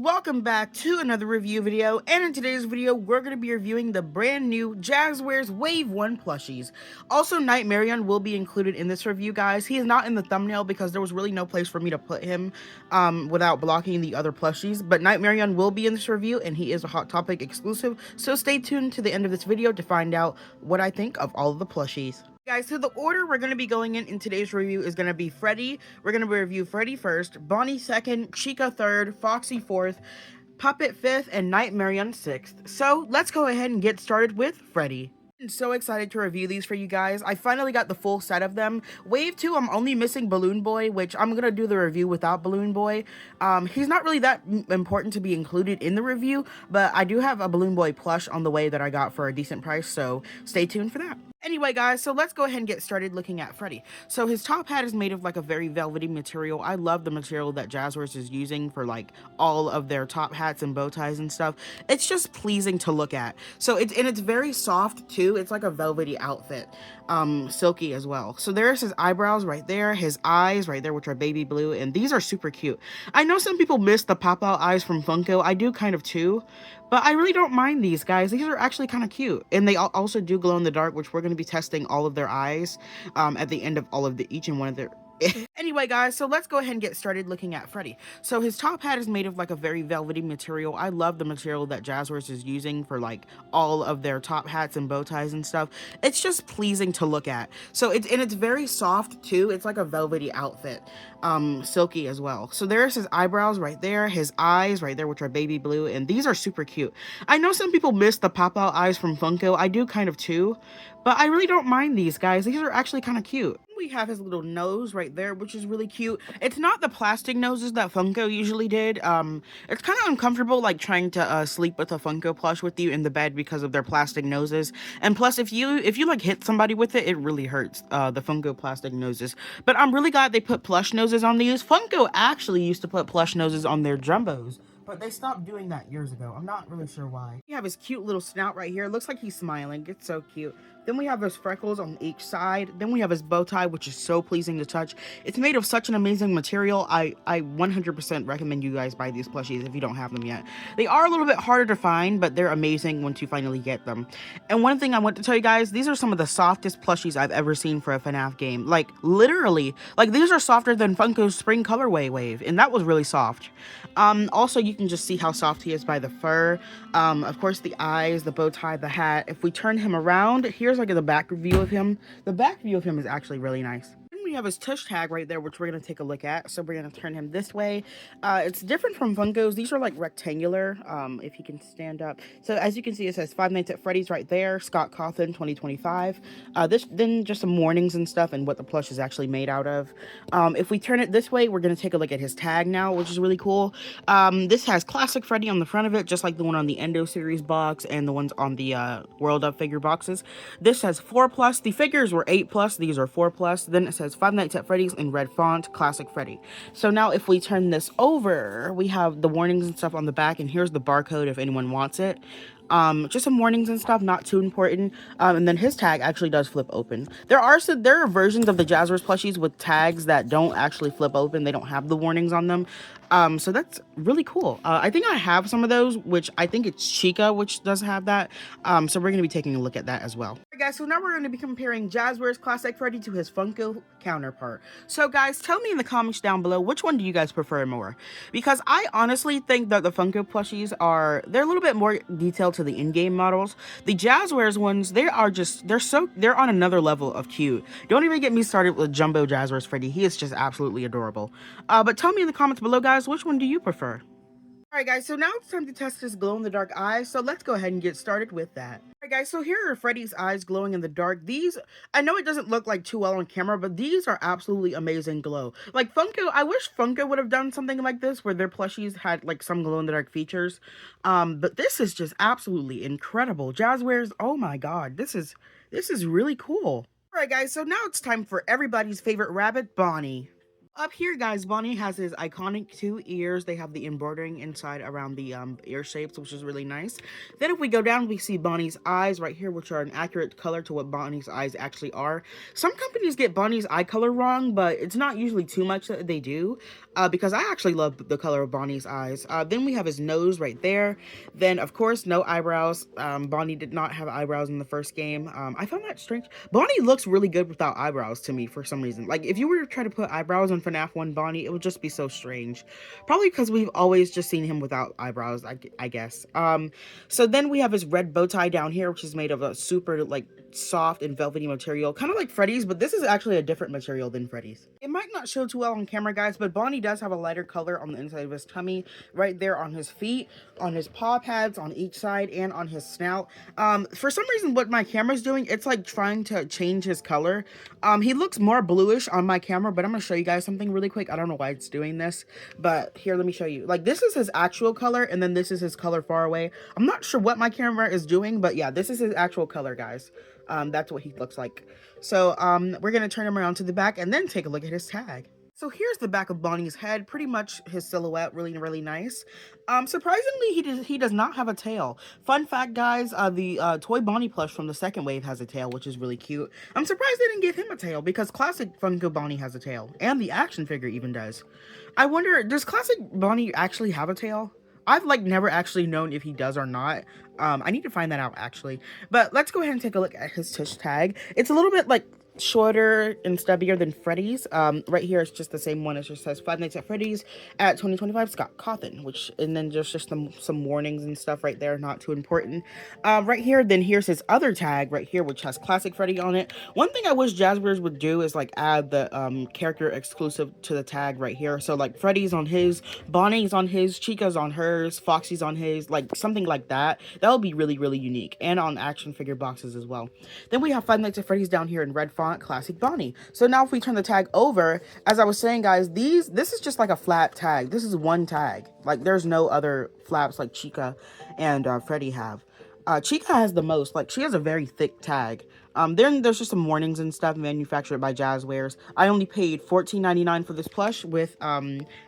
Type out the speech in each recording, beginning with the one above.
welcome back to another review video, and in today's video we're going to be reviewing the brand new Jazwares Wave 1 plushies. Also, Marion will be included in this review, guys. He is not in the thumbnail because there was really no place for me to put him without blocking the other plushies, but Marion will be in this review and he is a Hot Topic exclusive, so stay tuned to the end of this video to find out what I think of all of the plushies. Guys, so the order we're going to be going in today's review is going to be Freddy. We're going to review Freddy first, Bonnie second, Chica third, Foxy fourth, Puppet fifth, and Marion sixth. So let's go ahead and get started with Freddy. I'm so excited to review these for you guys. I finally got the full set of them. Wave 2, I'm only missing Balloon Boy, which I'm going to do the review without Balloon Boy. He's not really that important to be included in the review, but I do have a Balloon Boy plush on the way that I got for a decent price, so stay tuned for that. Anyway, guys, so let's go ahead and get started looking at Freddy. So his top hat is made of like a very velvety material. I love the material that Jazwares is using for like all of their top hats and bow ties and stuff. It's just pleasing to look at. So it's very soft too. It's like a velvety outfit, silky as well. So there's his eyebrows right there, his eyes right there, which are baby blue, and these are super cute. I know some people miss the pop-out eyes from Funko. I do kind of too, but I really don't mind these, guys. These are actually kind of cute, and they also do glow in the dark, which we're going to be testing all of their eyes at the end of all of each and one of their Anyway, guys, so let's go ahead and get started looking at Freddy. So his top hat is made of like a very velvety material. I love the material that Jazwares is using for like all of their top hats and bow ties and stuff. It's just pleasing to look at. So it's very soft too. It's like a velvety outfit, silky as well. So there's his eyebrows right there, his eyes right there, which are baby blue, and these are super cute. I know some people miss the pop-out eyes from Funko. I do kind of too, but I really don't mind these, guys. These are actually kind of cute. We have his little nose right there, which is really cute. It's not the plastic noses that Funko usually did. It's kind of uncomfortable, like trying to sleep with a Funko plush with you in the bed because of their plastic noses. And plus, if you like hit somebody with it, it really hurts, the Funko plastic noses. But I'm really glad they put plush noses on these. Funko actually used to put plush noses on their jumbos, but they stopped doing that years ago. I'm not really sure why. We have his cute little snout right here. It looks like he's smiling. It's so cute. Then we have his freckles on each side. Then we have his bow tie, which is so pleasing to touch. It's made of such an amazing material. I 100% recommend you guys buy these plushies if you don't have them yet. They are a little bit harder to find, but they're amazing once you finally get them. And one thing I want to tell you guys, these are some of the softest plushies I've ever seen for a FNAF game. Like, literally. Like, these are softer than Funko's Spring Colorway Wave, and that was really soft. Also, you can just see how soft he is by the fur. Of course, the eyes, the bow tie, the hat. If we turn him around, here's like the back view of him. The back view of him is actually really nice. We have his tush tag right there, which we're going to take a look at. So we're going to turn him this way. It's different from Funko's. These are like rectangular, if he can stand up. So as you can see, it says Five Nights at Freddy's right there, Scott Cawthon 2025. Then just some warnings and stuff and what the plush is actually made out of. If we turn it this way, we're going to take a look at his tag now, which is really cool. This has Classic Freddy on the front of it, just like the one on the Endo series box and the ones on the World of Figure boxes. This says 4+. The figures were 8+. These are 4+. Then it says Five Nights at Freddy's in red font, Classic Freddy. So now if we turn this over, we have the warnings and stuff on the back, and here's the barcode if anyone wants it. Just some warnings and stuff, not too important. And then his tag actually does flip open. There are versions of the Jazwares plushies with tags that don't actually flip open. They don't have the warnings on them. So that's really cool. I think I have some of those, which I think it's Chica, which does have that. So we're going to be taking a look at that as well. Alright, guys, so now we're going to be comparing Jazwares Classic Freddy to his Funko counterpart. So guys, tell me in the comments down below, which one do you guys prefer more? Because I honestly think that the Funko plushies they're a little bit more detailed to the in-game models. The Jazwares ones, they're on another level of cute. Don't even get me started with Jumbo Jazwares Freddy. He is just absolutely adorable. But tell me in the comments below, guys, which one do you prefer? Alright guys, so now it's time to test his glow-in-the-dark eyes, so let's go ahead and get started with that. Alright guys, so here are Freddy's eyes glowing in the dark. These, I know it doesn't look like too well on camera, but these are absolutely amazing glow. Like Funko, I wish Funko would have done something like this, where their plushies had like some glow-in-the-dark features. But this is just absolutely incredible. Jazwares, oh my god, this is really cool. Alright guys, so now it's time for everybody's favorite rabbit, Bonnie. Up here, guys, Bonnie has his iconic 2 ears. They have the embroidering inside around the ear shapes, which is really nice. Then if we go down, we see Bonnie's eyes right here, which are an accurate color to what Bonnie's eyes actually are. Some companies get Bonnie's eye color wrong, but it's not usually too much that they do, because I actually love the color of Bonnie's eyes. Then we have his nose right there. Then, of course, no eyebrows. Bonnie did not have eyebrows in the first game. I found that strange. Bonnie looks really good without eyebrows to me for some reason. Like, if you were to try to put eyebrows on FNAF 1 Bonnie, it would just be so strange. Probably because we've always just seen him without eyebrows, I guess. So then we have his red bow tie down here, which is made of a super, like, soft and velvety material. Kind of like Freddy's, but this is actually a different material than Freddy's. It might not show too well on camera, guys, but Bonnie does have a lighter color on the inside of his tummy, right there on his feet, on his paw pads, on each side, and on his snout. For some reason, what my camera's doing, it's like trying to change his color. He looks more bluish on my camera, but I'm gonna show you guys something really quick. I don't know why it's doing this, but here, let me show you. Like, this is his actual color, and then this is his color far away. I'm not sure what my camera is doing, but yeah, this is his actual color, guys. That's what he looks like. So we're gonna turn him around to the back and then take a look at his tag. So here's the back of Bonnie's head, pretty much his silhouette, really nice. Surprisingly, he does not have a tail. Fun fact, guys, the toy Bonnie plush from the second wave has a tail, which is really cute. I'm surprised they didn't give him a tail, because classic Funko Bonnie has a tail, and the action figure even does. I wonder, does classic Bonnie actually have a tail? I've like never actually known if he does or not. I need to find that out actually. But let's go ahead and take a look at his tush tag. It's a little bit like shorter and stubbier than Freddy's. Right here it's just the same one. It just says Five Nights at Freddy's at 2025 Scott Cawthon, and then there's just some warnings and stuff right there, not too important. Right here, then here's his other tag right here, which has Classic Freddy on it. One thing I wish Jazwares would do is like add the character exclusive to the tag right here. So like Freddy's on his, Bonnie's on his, Chica's on hers, Foxy's on his, like something like that. That would be really unique, and on action figure boxes as well. Then we have Five Nights at Freddy's down here in red font, Classic Bonnie. So now if we turn the tag over, as I was saying, guys, this is just like a flat tag. This is one tag. Like, there's no other flaps like Chica and Freddy have. Chica has the most. Like, she has a very thick tag. There's just some warnings and stuff manufactured by Jazwares. I only paid $14.99 for this plush. With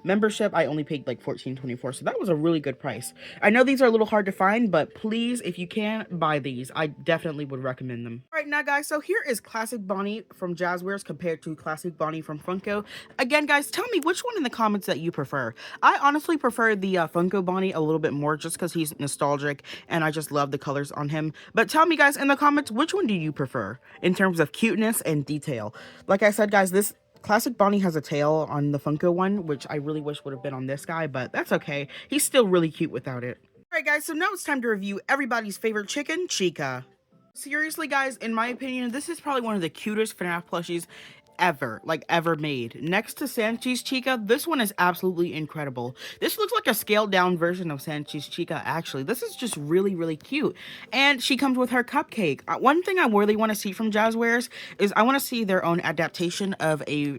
membership, I only paid like $14.24, so that was a really good price. I know these are a little hard to find, but please, if you can, buy these. I definitely would recommend them. All right, now guys, so here is Classic Bonnie from Jazwares compared to Classic Bonnie from Funko. Again, guys, tell me which one in the comments that you prefer. I honestly prefer the Funko Bonnie a little bit more, just because he's nostalgic and I just love the colors on him. But tell me, guys, in the comments, which one do you prefer in terms of cuteness and detail? Like I said, guys, this Classic Bonnie has a tail on the Funko one, which I really wish would have been on this guy, but that's okay. He's still really cute without it. Alright guys, so now it's time to review everybody's favorite chicken, Chica. Seriously guys, in my opinion, this is probably one of the cutest FNAF plushies ever made. Next to Sanchi's Chica, this one is absolutely incredible. This looks like a scaled down version of Sanchi's Chica, actually. This is just really cute. And she comes with her cupcake. One thing I really want to see from Jazwares is I want to see their own adaptation of a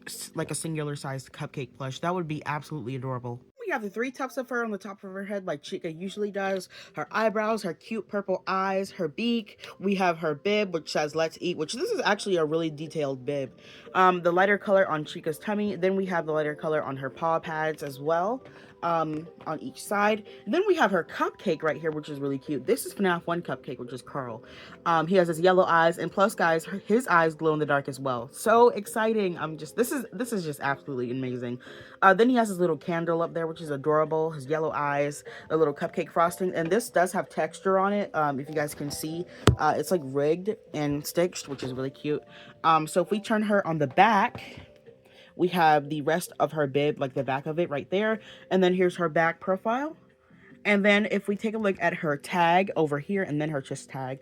singular sized cupcake plush. That would be absolutely adorable. We have the 3 tufts of fur on the top of her head like Chica usually does, her eyebrows, her cute purple eyes, her beak. We have her bib, which says let's eat, which this is actually a really detailed bib. The lighter color on Chica's tummy. Then we have the lighter color on her paw pads as well, on each side. And then we have her cupcake right here, which is really cute. This is FNAF 1 cupcake, which is Carl. He has his yellow eyes, and plus guys, his eyes glow in the dark as well. So exciting. This is just absolutely amazing. Then he has his little candle up there, which is adorable. His yellow eyes, a little cupcake frosting, and this does have texture on it. If you guys can see, it's like rigged and stitched, which is really cute. So if we turn her on the back, we have the rest of her bib, like the back of it right there. And then here's her back profile. And then if we take a look at her tag over here and then her chest tag,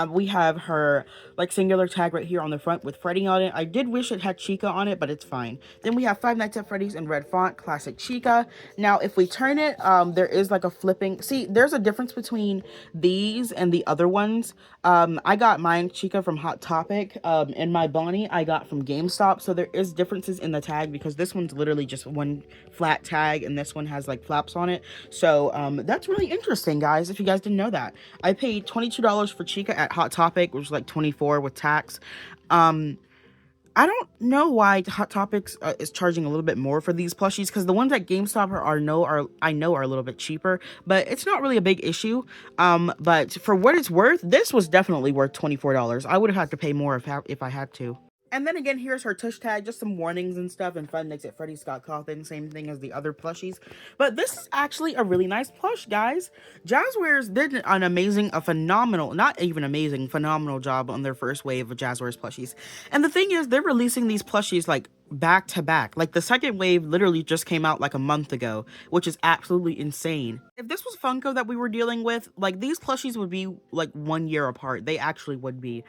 we have her like singular tag right here on the front with Freddy on it. I did wish it had Chica on it, but it's fine. Then we have Five Nights at Freddy's in red font, Classic Chica. Now, if we turn it, there is like a flipping. See, there's a difference between these and the other ones. I got mine Chica from Hot Topic, and my Bonnie I got from GameStop. So there is differences in the tag because this one's literally just one flat tag and this one has like flaps on it. So that's really interesting, guys, if you guys didn't know that. I paid $22 for Chica at Hot Topic, which was like $24 with tax. I don't know why Hot Topics is charging a little bit more for these plushies, because the ones at GameStop I know are a little bit cheaper, but it's not really a big issue. But for what it's worth, this was definitely worth $24. I would have had to pay more if I had to. And then again, here's her tush tag, just some warnings and stuff, and Fun Nights at Freddy's Scott Cawthon, same thing as the other plushies. But this is actually a really nice plush, guys. Jazwares did a phenomenal, not even amazing, phenomenal job on their first wave of Jazwares plushies. And the thing is, they're releasing these plushies like back to back. Like the second wave literally just came out like a month ago, which is absolutely insane. If this was Funko that we were dealing with, like these plushies would be like 1 year apart. They actually would be.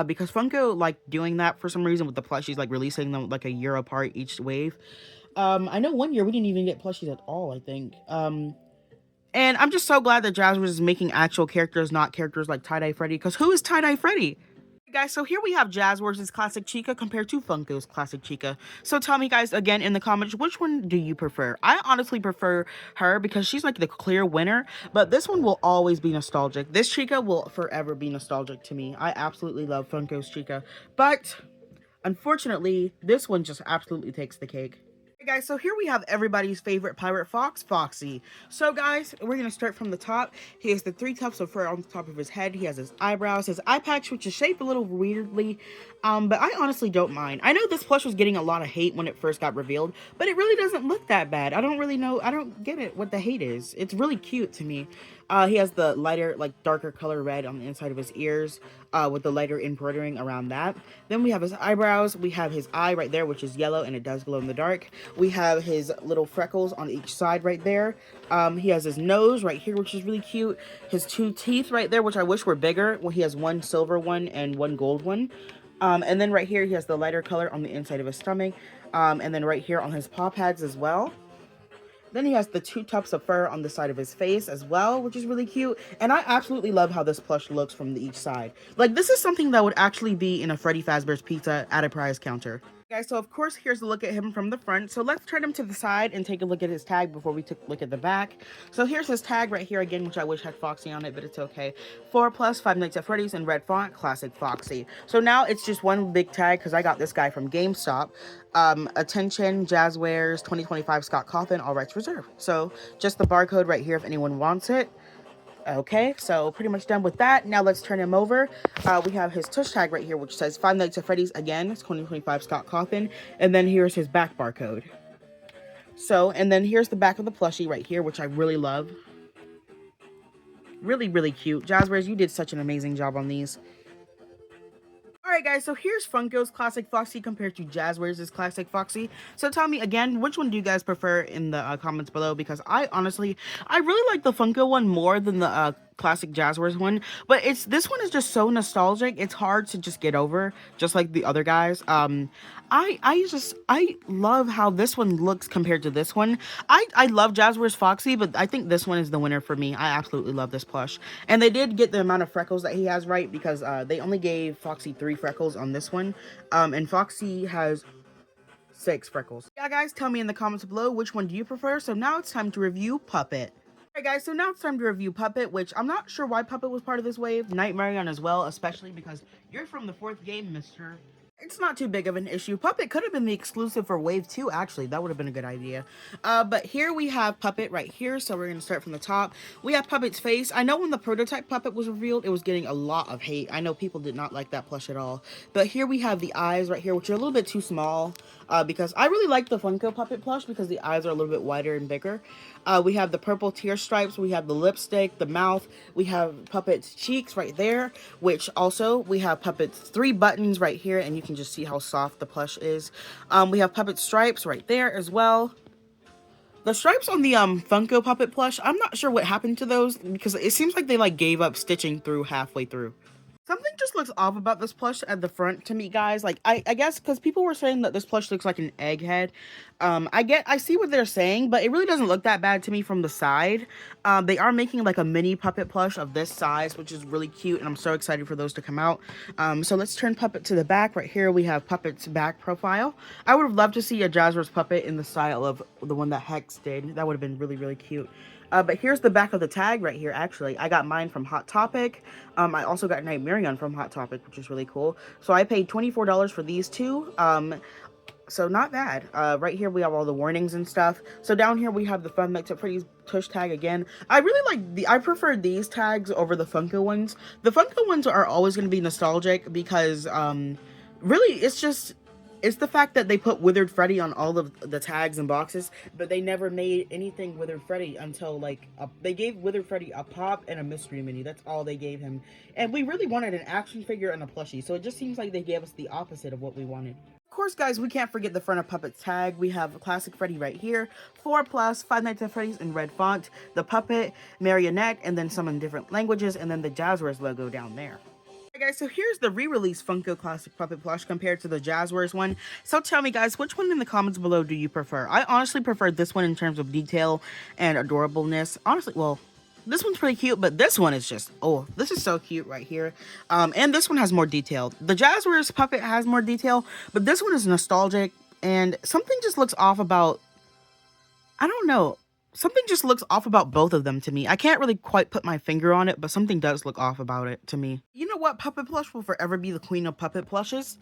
Because Funko like doing that for some reason with the plushies, like releasing them like a year apart each wave. I know 1 year we didn't even get plushies at all, I think. And I'm just so glad that Jazwares is making actual characters, not characters like Tie-Dye Freddy, because who is Tie-Dye Freddy? Guys, so here we have Jazwares' classic Chica compared to Funko's classic Chica. So tell me guys again in the comments, which one do you prefer? I honestly prefer her because she's like the clear winner, but this one will always be nostalgic. This Chica will forever be nostalgic to me. I absolutely love Funko's Chica, but unfortunately, this one just absolutely takes the cake. Hey guys, so here we have everybody's favorite pirate fox, Foxy. So guys, we're gonna start from the top. He has the 3 tufts of fur on the top of his head. He has his eyebrows, his eye patch, which is shaped a little weirdly, but I honestly don't mind. I know this plush was getting a lot of hate when it first got revealed, but it really doesn't look that bad. I don't really know, I don't get it, what the hate is. It's really cute to me. He has the lighter, like darker color red on the inside of his ears, with the lighter embroidering around that. Then we have his eyebrows. We have his eye right there, which is yellow and it does glow in the dark. We have his little freckles on each side right there. He has his nose right here, which is really cute. His 2 teeth right there, which I wish were bigger. Well, he has 1 silver one and 1 gold one. And then right here, he has the lighter color on the inside of his stomach. And then right here on his paw pads as well. Then he has the 2 tufts of fur on the side of his face as well, which is really cute. And I absolutely love how this plush looks from each side. Like, this is something that would actually be in a Freddy Fazbear's Pizza at a prize counter. Guys, so of course, here's a look at him from the front. So let's turn him to the side and take a look at his tag before we take a look at the back. So here's his tag right here again, which I wish had Foxy on it, but it's okay. 4+, 5 Nights at Freddy's in red font, classic Foxy. So now it's just one big tag because I got this guy from GameStop. Attention, Jazwares 2025 Scott Cawthon, all rights reserved. So just the barcode right here if anyone wants it. Okay, so pretty much done with that. Now let's turn him over. We have his tush tag right here, which says 5 Nights at Freddy's again. It's 2025 Scott Cawthon. And then here's his back barcode. So, and then here's the back of the plushie right here, which I really love. Really, really cute. Jazwares, you did such an amazing job on these. Alright guys, so here's Funko's classic Foxy compared to Jazwares' classic Foxy. So tell me again, which one do you guys prefer in the comments below? Because I really like the Funko one more than the classic Jazwares one. But this one is just so nostalgic. It's hard to just get over, just like the other guys. I love how this one looks compared to this one. I love Jazwares Foxy, but I think this one is the winner for me. I absolutely love this plush. And they did get the amount of freckles that he has right, because they only gave Foxy 3 freckles on this one. And Foxy has 6 freckles. Yeah, guys, tell me in the comments below which one do you prefer. So now it's time to review Puppet. Alright guys, so now it's time to review Puppet, which I'm not sure why Puppet was part of this wave. Night Marion as well, especially because you're from the 4th game, mister. It's not too big of an issue. Puppet could have been the exclusive for Wave 2, actually. That would have been a good idea. But here we have Puppet right here, so we're going to start from the top. We have Puppet's face. I know when the prototype Puppet was revealed, it was getting a lot of hate. I know people did not like that plush at all. But here we have the eyes right here, which are a little bit too small, because I really like the Funko Puppet plush because the eyes are a little bit wider and bigger. We have the purple tear stripes, we have the lipstick, the mouth, we have Puppet's cheeks right there, which also we have Puppet's 3 buttons right here, and you can just see how soft the plush is. We have Puppet stripes right there as well. The stripes on the Funko Puppet plush, I'm not sure what happened to those, because it seems like they like gave up stitching through halfway through. Something just looks off about this plush at the front to me, guys. Like, I guess because people were saying that this plush looks like an egghead. I see what they're saying, but it really doesn't look that bad to me from the side. They are making like a mini puppet plush of this size, which is really cute, and I'm so excited for those to come out. So let's turn Puppet to the back. Right here we have Puppet's back profile. I would have loved to see a Jazwares puppet in the style of the one that Hex did. That would have been really, really cute. But here's the back of the tag right here, actually. I got mine from Hot Topic. I also got Night Marion from Hot Topic, which is really cool. So I paid $24 for these two. So not bad. Right here we have all the warnings and stuff. So down here we have the Fun Nights at Freddy's tush tag again. I really like I prefer these tags over the Funko ones. The Funko ones are always going to be nostalgic because, really, it's the fact that they put Withered Freddy on all of the tags and boxes, but they never made anything Withered Freddy until, like, they gave Withered Freddy a pop and a mystery mini. That's all they gave him. And we really wanted an action figure and a plushie, so it just seems like they gave us the opposite of what we wanted. Of course, guys, we can't forget the front of Puppet's tag. We have Classic Freddy right here, 4+, Five Nights at Freddy's in red font, the Puppet, Marionette, and then some in different languages, and then the Jazwares logo down there. Alright guys, so here's the re-release Funko Classic Puppet Plush compared to the Jazwares one. So tell me guys, which one in the comments below do you prefer? I honestly prefer this one in terms of detail and adorableness. Honestly, well, this one's pretty cute, but this one is just, oh, this is so cute right here. And this one has more detail. The Jazwares puppet has more detail, but this one is nostalgic, and something just looks off about, I don't know. Something just looks off about both of them to me. I can't really quite put my finger on it, but something does look off about it to me. You know what puppet plush will forever be the queen of puppet plushes?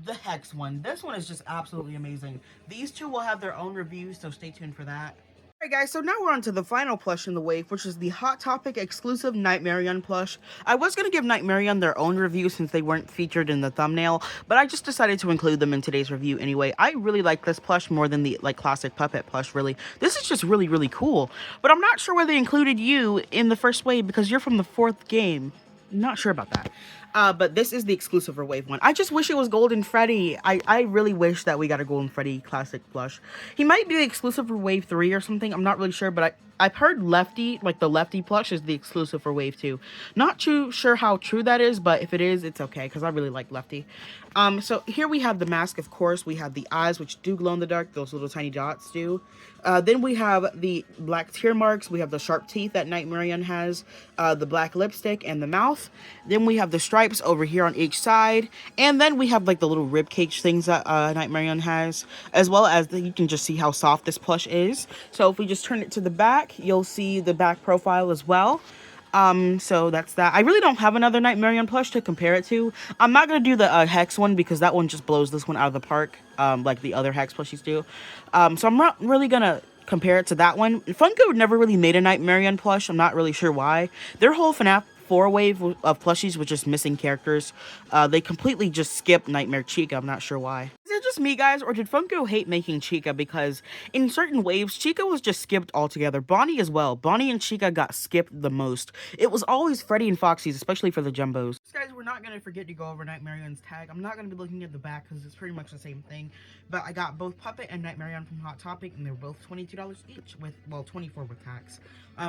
The Hex one. This one is just absolutely amazing. These two will have their own reviews, so stay tuned for that. Alright guys, so now we're on to the final plush in the wave, which is the Hot Topic exclusive Night Marion plush. I was going to give Night Marion their own review since they weren't featured in the thumbnail, but I just decided to include them in today's review anyway. I really like this plush more than the classic puppet plush, really. This is just really, really cool, but I'm not sure why they included you in the first wave because you're from the 4th game. Not sure about that. But this is the exclusive for Wave 1. I just wish it was Golden Freddy. I really wish that we got a Golden Freddy classic plush. He might be the exclusive for Wave 3 or something. I'm not really sure, but I've heard Lefty, like the Lefty plush, is the exclusive for Wave 2. Not too sure how true that is, but if it is, it's okay, because I really like Lefty. So here we have the mask, of course. We have the eyes, which do glow in the dark. Those little tiny dots do. Then we have the black tear marks. We have the sharp teeth that Night Marion has. The black lipstick and the mouth. Then we have the stripes over here on each side. And then we have like the little rib cage things that Night Marion has. As well as you can just see how soft this plush is. So if we just turn it to the back, you'll see the back profile as well. So that's that. I really don't have another Night Marion plush to compare it to. I'm not going to do the Hex one because that one just blows this one out of the park, like the other Hex plushies do. So I'm not really going to compare it to that one. Funko never really made a Night Marion plush. I'm not really sure why. Their whole FNAF 4 wave of plushies was just missing characters. They completely just skipped Nightmare Chica. I'm not sure why. Is it just me, guys, or did Funko hate making Chica? Because in certain waves, Chica was just skipped altogether. Bonnie as well. Bonnie and Chica got skipped the most. It was always Freddy and Foxy's, especially for the Jumbos. Guys, we're not going to forget to go over Night Marion's tag. I'm not going to be looking at the back because it's pretty much the same thing. But I got both Puppet and Night Marion from Hot Topic, and they're both $22 each, with, well, $24 with tax.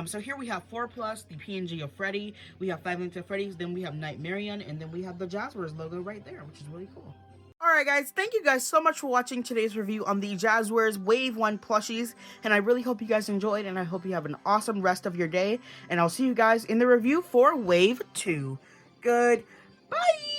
So here we have 4+, the PNG of Freddy. We have 5 Nights at Freddy's, then we have Night Marion, and then we have the Jazwares logo right there, which is really cool. Alright guys, thank you guys so much for watching today's review on the Jazwares Wave 1 plushies, and I really hope you guys enjoyed, and I hope you have an awesome rest of your day, and I'll see you guys in the review for Wave 2. Goodbye!